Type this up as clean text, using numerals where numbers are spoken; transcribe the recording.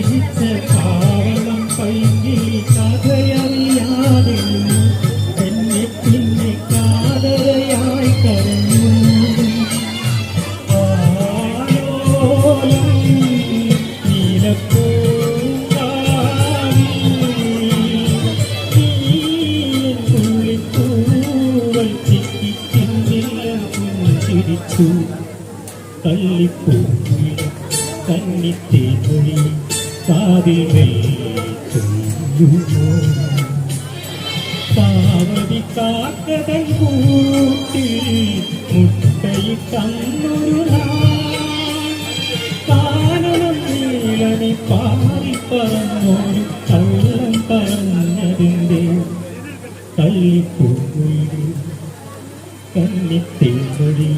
ചിരിച്ച പാവളം പൈകിളി കഥയറിയാതെ എന്നെ പിന്നെ കാതരയായി കരഞ്ഞു. ആലോലം നീലപ്പൂവാൽ ചിരിച്ചു തള്ളിപ്പോയി കന്നിത്തേമൊഴി കാതിൽ ചൊല്ലുമോ. കാവടി കാക്കതൻ കൂട്ടിൽ മുട്ടയിട്ടന്നൊരു കാനനം നീളനി പാറി പറന്നൊരു കള്ളം പറഞ്ഞതിൻ്റെ തള്ളിപ്പോയി കന്നിത്തേമൊഴി.